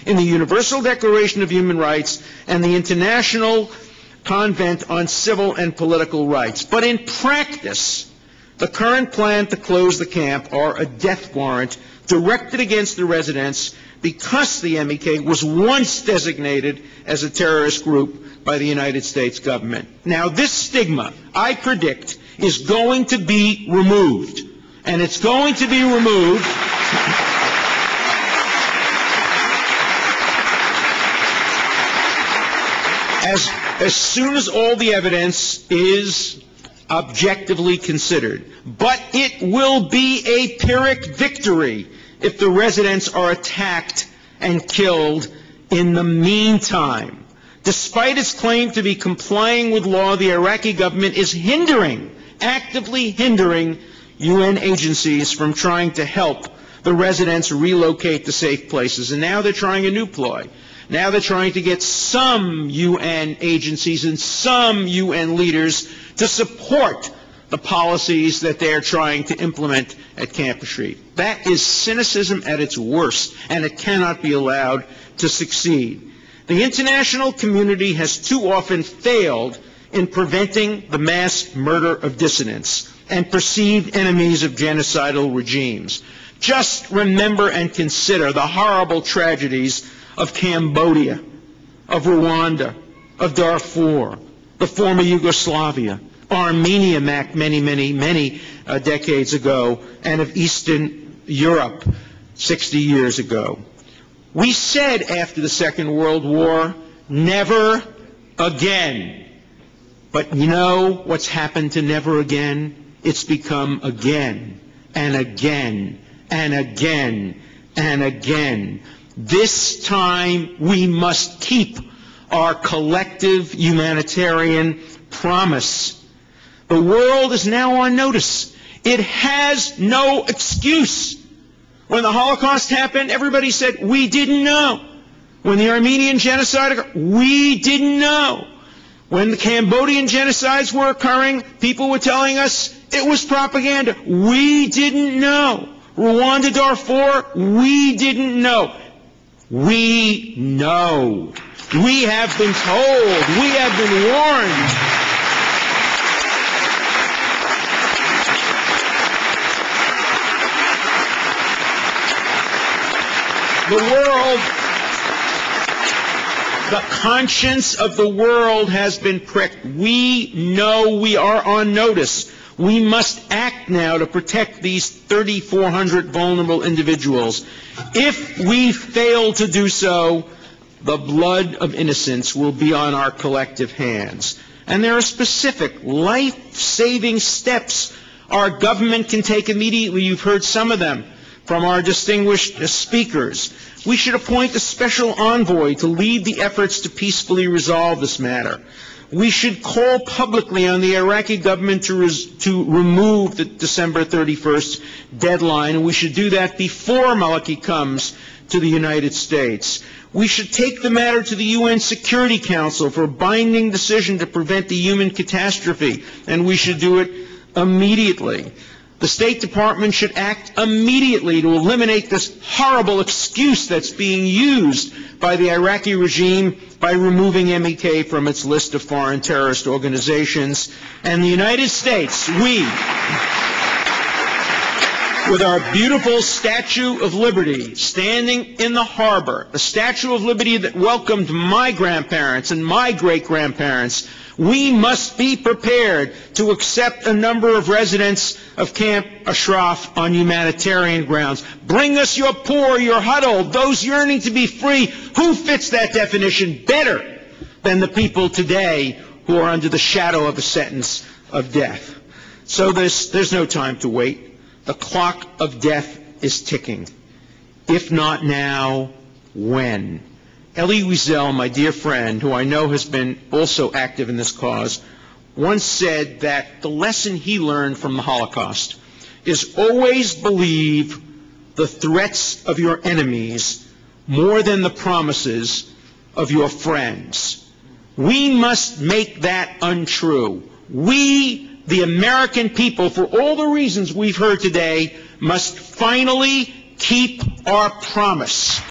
in the Universal Declaration of Human Rights and the International Convent on Civil and Political Rights. But in practice, the current plan to close the camp are a death warrant directed against the residents because the MEK was once designated as a terrorist group by the United States government. Now, this stigma, I predict, is going to be removed. And it's going to be removed as soon as all the evidence is objectively considered. But it will be a Pyrrhic victory if the residents are attacked and killed in the meantime. Despite its claim to be complying with law, the Iraqi government is actively hindering UN agencies from trying to help the residents relocate to safe places. And now they're trying a new ploy. Now they're trying to get some UN agencies and some UN leaders to support the policies that they're trying to implement at Camp Ashraf. That is cynicism at its worst, and it cannot be allowed to succeed. The international community has too often failed in preventing the mass murder of dissidents and perceived enemies of genocidal regimes. Just remember and consider the horrible tragedies of Cambodia, of Rwanda, of Darfur, the former Yugoslavia, Armenia many decades ago, and of Eastern Europe 60 years ago. We said after the Second World War, never again. But you know what's happened to never again? It's become again and again and again and again. This time we must keep our collective humanitarian promise. The world is now on notice. It has no excuse. When the Holocaust happened, everybody said, we didn't know. When the Armenian genocide occurred, we didn't know. When the Cambodian genocides were occurring, people were telling us it was propaganda. We didn't know. Rwanda, Darfur, we didn't know. We know. We have been told. We have been warned. The world, the conscience of the world has been pricked. We know we are on notice. We must act now to protect these 3,400 vulnerable individuals. If we fail to do so, the blood of innocents will be on our collective hands. And there are specific life-saving steps our government can take immediately. You've heard some of them from our distinguished speakers. We should appoint a special envoy to lead the efforts to peacefully resolve this matter. We should call publicly on the Iraqi government to remove the December 31st deadline, and we should do that before Maliki comes to the United States. We should take the matter to the UN Security Council for a binding decision to prevent the human catastrophe, and we should do it immediately. The State Department should act immediately to eliminate this horrible excuse that's being used by the Iraqi regime by removing MEK from its list of foreign terrorist organizations. And the United States, we, with our beautiful Statue of Liberty standing in the harbor, the Statue of Liberty that welcomed my grandparents and my great-grandparents, we must be prepared to accept a number of residents of Camp Ashraf on humanitarian grounds. Bring us your poor, your huddled, those yearning to be free. Who fits that definition better than the people today who are under the shadow of a sentence of death? So there's no time to wait. The clock of death is ticking. If not now, when? Elie Wiesel, my dear friend, who I know has been also active in this cause, once said that the lesson he learned from the Holocaust is always believe the threats of your enemies more than the promises of your friends. We must make that untrue. We, the American people, for all the reasons we've heard today, must finally keep our promise.